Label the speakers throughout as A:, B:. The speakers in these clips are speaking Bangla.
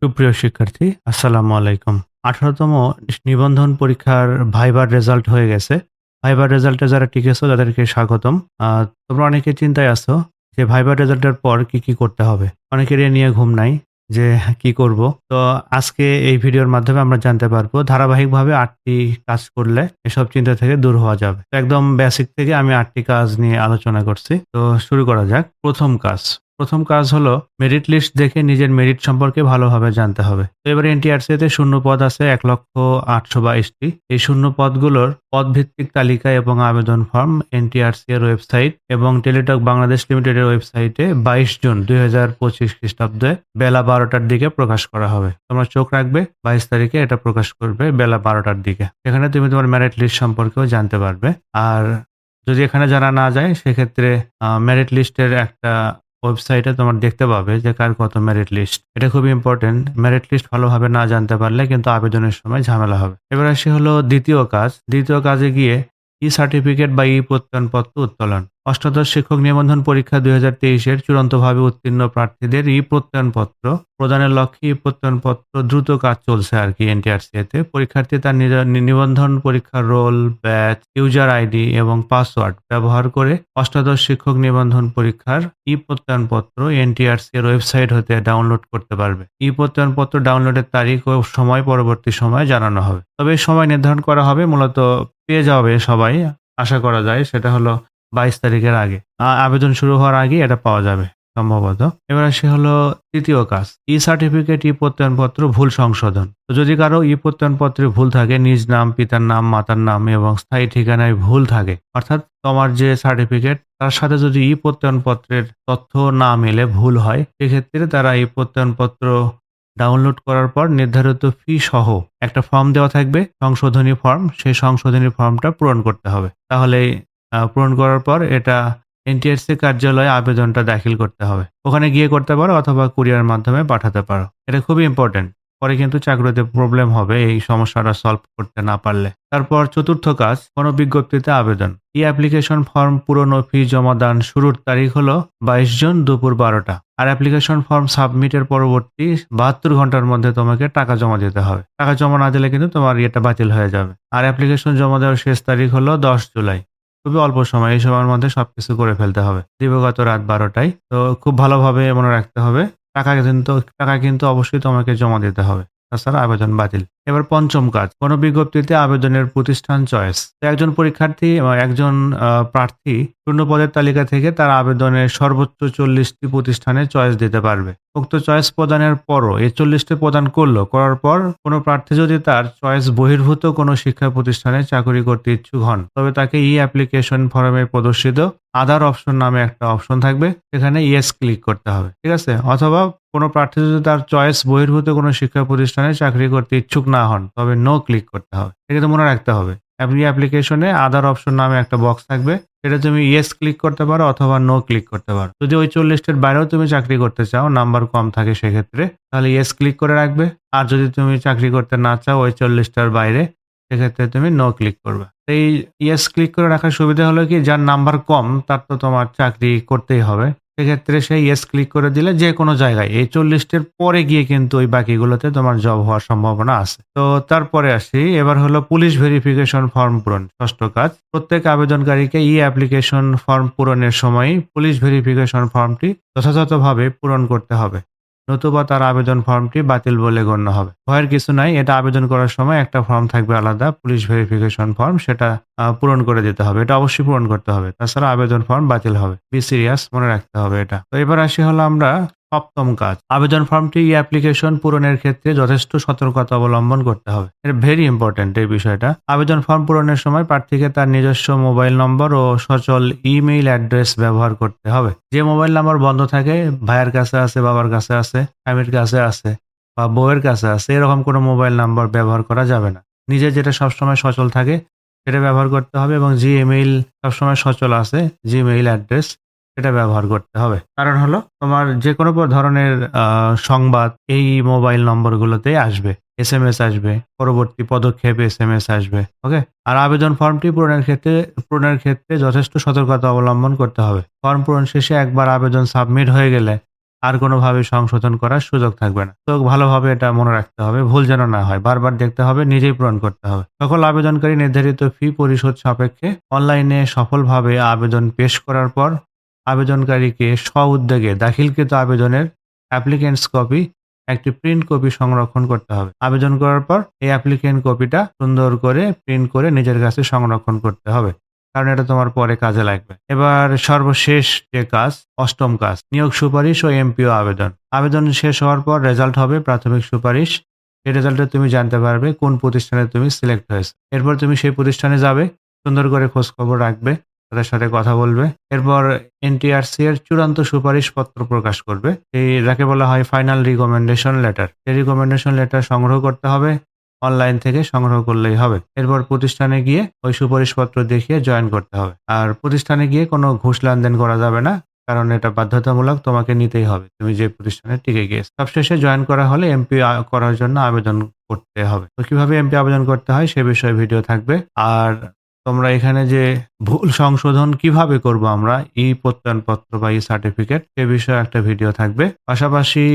A: সুপ্রিয় শিক্ষার্থী, আসসালামু আলাইকুম। ১৮তম নিবন্ধন পরীক্ষার ভাইবার রেজাল্ট হয়ে গেছে। ভাইবার রেজাল্টে যারা টিকেছো তাদেরকে স্বাগতম। তোমরা অনেকে চিন্তায় আছো যে ভাইবার রেজাল্টের পর কি করতে হবে? অনেকের এ নিয়ে ঘুম নাই যে কি করব? তো আজকে এই ভিডিওর মাধ্যমে আমরা জানতে পারবো ধারাবাহিকভাবে ৮ টি কাজ করলে এসব চিন্তা থেকে দূর হওয়া যাবে। তো একদম বেসিক থেকে আমি ৮ টি কাজ নিয়ে আলোচনা করছি। তো শুরু করা যাক। প্রথম কাজ হলো মেরিট লিস্ট দেখে নিজের মেরিট সম্পর্কে ভালোভাবে জানতে হবে। তো এবারে এনটিআরসি-তে শূন্য পদ আছে ১,৮২২টি। এই শূন্য পদগুলোর পদভিত্তিক তালিকা এবং আবেদন ফর্ম এনটিআরসি এর ওয়েবসাইট এবং টেলিটক বাংলাদেশ লিমিটেডের ওয়েবসাইটে ২২ জুন ২০২৫ খ্রিস্টাব্দে বেলা ১২টার দিকে প্রকাশ করা হবে। তোমরা চোখ রাখবে ২২ তারিখে এটা প্রকাশ করবে বেলা ১২টার দিকে। সেখানে তুমি তোমার মেরিট লিস্ট সম্পর্কেও জানতে পারবে। আর যদি এখানে জানা না যায় সেক্ষেত্রে মেরিট লিস্টের একটা ওয়েবসাইটে তোমার দেখতে পাবে যে কার কত মেরিট লিস্ট। এটা খুবই ইম্পোর্টেন্ট। মেরিট লিস্ট ভালোভাবে না জানতে পারলে কিন্তু আবেদনের সময় ঝামেলা হবে। এবার আসি হলো দ্বিতীয় কাজ। দ্বিতীয় কাজে গিয়ে ই-সার্টিফিকেট বা ই-প্রত্যয়নপত্র উত্তোলন। অষ্টাদশ শিক্ষক নিবন্ধন পরীক্ষা ২০২৩ এর চূড়ান্তভাবে উত্তীর্ণ প্রার্থীদের ই-প্রত্যয়নপত্র প্রদানের লক্ষ্যে ই-প্রত্যয়নপত্র দ্রুত কাজ চলছে আরকি এনটিআরসি-তে। পরীক্ষার্থী তার নিবন্ধন পরীক্ষার রোল, ব্যাচ, ইউজার আইডি এবং পাসওয়ার্ড ব্যবহার করে অষ্টাদশ শিক্ষক নিবন্ধন পরীক্ষার ই-প্রত্যয়নপত্র এনটিআরসি এর ওয়েবসাইট হতে ডাউনলোড করতে পারবে। ই-প্রত্যয়নপত্র ডাউনলোডের তারিখ ও সময় পরবর্তী সময়ে জানানো হবে। তবে এই সময় নির্ধারণ করা হবে মূলত পেয়ে যাবে সবাই আশা করা যায় সেটা হলো ২২ তারিখের আগে। আবেদন শুরু হওয়ার আগেই এটা পাওয়া যাবে সম্ভবত। এবার আসি হলো তৃতীয় কাজ। ই-সার্টিফিকেট ই-প্রত্যয়নপত্র ভুল সংশোধন। তো যদি কারো ই-প্রত্যয়নপত্রে ভুল থাকে, নিজ নাম, পিতার নাম, মাতার নাম এবং স্থায়ী ঠিকানায় ভুল থাকে, অর্থাৎ তোমার যে সার্টিফিকেট তার সাথে যদি ই-প্রত্যয়নপত্রের তথ্য না মেলে, ভুল হয়, সেক্ষেত্রে তারা ই-প্রত্যয়নপত্র ডাউনলোড করার পর নির্ধারিত ফি সহ একটা ফর্ম দেওয়া থাকবে, সংশোধনী ফর্ম। সেই সংশোধনী ফর্মটা পূরণ করতে হবে। তাহলেই পূরণ করার পর এটা এনটিআরসি কার্যালয়ে আবেদনটা দাখিল করতে হবে। ওখানে গিয়ে করতে পারো অথবা কুরিয়ার মাধ্যমে পাঠাতে পারো। এটা খুবই ইম্পোর্টেন্ট। পরে কিন্তু চাকরিতে প্রবলেম হবে এই সমস্যাটা সলভ করতে না পারলে। তারপর চতুর্থ কাজ, কোনো বিজ্ঞপ্তিতে আবেদন। অ্যাপ্লিকেশন ফর্ম পূরণ ও ফি জমা দান শুরুর তারিখ হলো ২২ জুন দুপুর ১২টা। আর অ্যাপ্লিকেশন ফর্ম সাবমিটের পরবর্তী ৭২ ঘন্টার মধ্যে তোমাকে টাকা জমা দিতে হবে। টাকা জমা না দিলে কিন্তু তোমার ইয়েটা বাতিল হয়ে যাবে। আর অ্যাপ্লিকেশন জমা দেওয়ার শেষ তারিখ হলো ১০ জুলাই। খুবই অল্প সময়। এই সময়ের মধ্যে সবকিছু করে ফেলতে হবে। দিবাগত রাত ১২টায়। তো খুব ভালোভাবে মনে রাখতে হবে। টাকা কিন্তু অবশ্যই তোমাকে জমা দিতে হবে। তাছাড়া আবেদন বাতিল। এবার পঞ্চম কাজ, কোনো বিজ্ঞপ্তিতে আবেদনের প্রতিষ্ঠান চয়েস। তো একজন পরীক্ষার্থী বা একজন প্রার্থী শূন্য পদের তালিকা থেকে তার আবেদনের সর্বোচ্চ ৪০টি প্রতিষ্ঠানে চয়েস দিতে পারবে। উক্ত চয়েস প্রদানের পরও এই ৪০টি প্রদান করার পর কোনো প্রার্থী যদি তার চয়েস বহির্ভূত কোনো শিক্ষা প্রতিষ্ঠানে চাকরি করতে ইচ্ছুক হন, তবে তাকে অ্যাপ্লিকেশন ফর্মে প্রদর্শিত আদার অপশন নামে একটা অপশন থাকবে। সেখানে ইয়েস ক্লিক করতে হবে। ঠিক আছে? অথবা কোনো প্রার্থী যদি তার চয়েস বহির্ভূত কোনো শিক্ষা প্রতিষ্ঠানে চাকরি করতে ইচ্ছুক না হন, তবে নো ক্লিক করতে হবে। এটা কিন্তু মনে রাখতে হবে। অ্যাপ্লিকেশনে আদার অপশন নামে একটা বক্স থাকবে। সেটা তুমি ইয়েস ক্লিক করতে পারো অথবা নো ক্লিক করতে পারো। যদি ওই ৪০ টির বাইরেও তুমি চাকরি করতে চাও, নাম্বার কম থাকে সেক্ষেত্রে, তাহলে ইয়েস ক্লিক করে রাখবে। আর যদি তুমি চাকরি করতে না চাও ওই ৪০টার বাইরে, সেক্ষেত্রে তুমি নো ক্লিক করবে। এই ইয়েস ক্লিক করে রাখার সুবিধা হলো কি, যার নাম্বার কম তার তো তোমার চাকরি করতেই হবে। সেক্ষেত্রে সে ইয়েস ক্লিক করে দিলে যেকোনো জায়গায় এই ৪০টির পরে গিয়ে কিন্তু ওই বাকিগুলোতে তোমার জব হওয়ার সম্ভাবনা আছে। তো তারপরে আসি, এবার হলো পুলিশ ভেরিফিকেশন ফর্ম পূরণ। ষষ্ঠ কাজ, প্রত্যেক আবেদনকারীকে অ্যাপ্লিকেশন ফর্ম পূরণের সময়ই পুলিশ ভেরিফিকেশন ফর্মটি যথাযথভাবে পূরণ করতে হবে। নতুবা তার আবেদন ফর্মটি বাতিল বলে গণ্য হবে। ভয়ের কিছু নাই। এটা আবেদন করার সময় একটা ফর্ম থাকবে আলাদা, পুলিশ ভেরিফিকেশন ফর্ম, সেটা পূরণ করে দিতে হবে। এটা অবশ্যই পূরণ করতে হবে। তাছাড়া আবেদন ফর্ম বাতিল হবে। বি সিরিয়াস, মনে রাখতে হবে এটা। তো এবার আসি হলো আমরা সপ্তম কাজ, আবেদন ফর্মটি অ্যাপ্লিকেশন পূরণের ক্ষেত্রে যথেষ্ট সতর্কতা অবলম্বন করতে হবে। এটা ভেরি ইম্পর্টেন্ট এই বিষয়টা। আবেদন ফর্ম পূরণের সময় প্রার্থীকে তার নিজস্ব মোবাইল নম্বর ও সচল ইমেইল অ্যাড্রেস ব্যবহার করতে হবে। যে মোবাইল নাম্বার বন্ধ থাকে, ভাইয়ের কাছে আছে, বাবার কাছে আছে, স্বামীর কাছে আছে বা বউয়ের কাছে আছে, এরকম কোনো মোবাইল নাম্বার ব্যবহার করা যাবে না। নিজের যেটা সবসময় সচল থাকে সেটা ব্যবহার করতে হবে এবং যে ইমেইল সবসময় সচল আছে, জিমেইল অ্যাড্রেস, এটা ব্যবহার করতে হবে। কারণ হলো তোমার যেকোনো ধরনের সংবাদ এই মোবাইল নম্বরগুলোতেই আসবে। এসএমএস আসবে, পরবর্তী পদক্ষেপে এসএমএস আসবে। ওকে? আর আবেদন ফর্মটি পূরণের ক্ষেত্রে যথেষ্ট সতর্কতা অবলম্বন করতে হবে। ফর্ম পূরণ শেষে একবার আবেদন সাবমিট হয়ে গেলে আর কোনোভাবে সংশোধন করার সুযোগ থাকবে না। তো ভালোভাবে এটা মনে রাখতে হবে, ভুল যেন না হয়। বারবার দেখতে হবে, নিজেই পূরণ করতে হবে। সকল আবেদনকারী নির্ধারিত ফি পরিশোধ সাপেক্ষে অনলাইনে সফলভাবে আবেদন পেশ করার পর আবেদনকারীকে স্ব-উদ্যোগে দাখিলকৃত আবেদনের অ্যাপ্লিকেন্টস কপি একটি প্রিন্ট কপি সংরক্ষণ করতে হবে। আবেদন করার পর এই অ্যাপ্লিকেন্ট কপিটা সুন্দর করে প্রিন্ট করে নিজের কাছে সংরক্ষণ করতে হবে। কারণ এটা তোমার পরে কাজে লাগবে। এবার সর্বশেষ যে কাজ, ৮ম কাজ, নিয়োগ সুপারিশ ও এমপিও আবেদন। আবেদন শেষ হওয়ার পর রেজাল্ট হবে প্রাথমিক সুপারিশ। এই রেজাল্টে তুমি জানতে পারবে কোন প্রতিষ্ঠানে তুমি সিলেক্ট হয়েছো। এরপর তুমি সেই প্রতিষ্ঠানে যাবে, সুন্দর করে খোঁজখবর রাখবে, তাদের সাথে কথা বলবে। এরপর এনটিআরসি এর চূড়ান্ত সুপারিশপত্র প্রকাশ করবে। যাকে বলা হয় ফাইনাল রিকমেন্ডেশন লেটার। এই রিকমেন্ডেশন লেটার সংগ্রহ করতে হবে। অনলাইন থেকে সংগ্রহ করলেই হবে। এরপর প্রতিষ্ঠানে গিয়ে ওই সুপারিশপত্র দেখিয়ে জয়েন করতে হবে। আর প্রতিষ্ঠানে গিয়ে কোনো ঘুষ লেনদেন করা যাবে না। কারণ এটা বাধ্যতামূলক, তোমাকে নিতেই হবে। তুমি যে প্রতিষ্ঠানে টিকে গিয়েছো। সবশেষে জয়েন করা হলে এমপি করার জন্য আবেদন করতে হবে। তো কিভাবে এমপি আবেদন করতে হয় সে বিষয়ে ভিডিও থাকবে। আর তোমরা এখানে যে ভুল সংশোধন কিভাবে করব আমরা প্রত্যয়নপত্র বা সার্টিফিকেট সে বিষয়ে একটা ভিডিও থাকবে। পাশাপাশি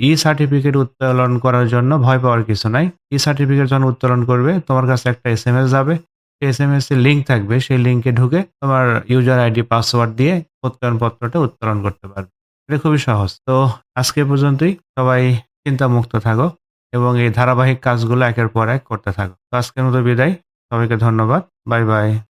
A: এই সার্টিফিকেট উত্তোলন করার জন্য ভয় পাওয়ার কিছু নাই। সার্টিফিকেট যখন উত্তোলন করবে তোমার কাছে একটা এসএমএস যাবে। সেই এসএমএস এর লিঙ্ক থাকবে। সেই লিঙ্কে ঢুকে তোমার ইউজার আইডি পাসওয়ার্ড দিয়ে প্রত্যয়নপত্রটা উত্তোলন করতে পারবে। এটা খুবই সহজ। তো আজকে এ পর্যন্তই। সবাই চিন্তামুক্ত থাকো এবং এই ধারাবাহিক কাজগুলো একের পর এক করতে থাকো। তো আজকের মতো বিদায়। সবাইকে ধন্যবাদ। Bye, by.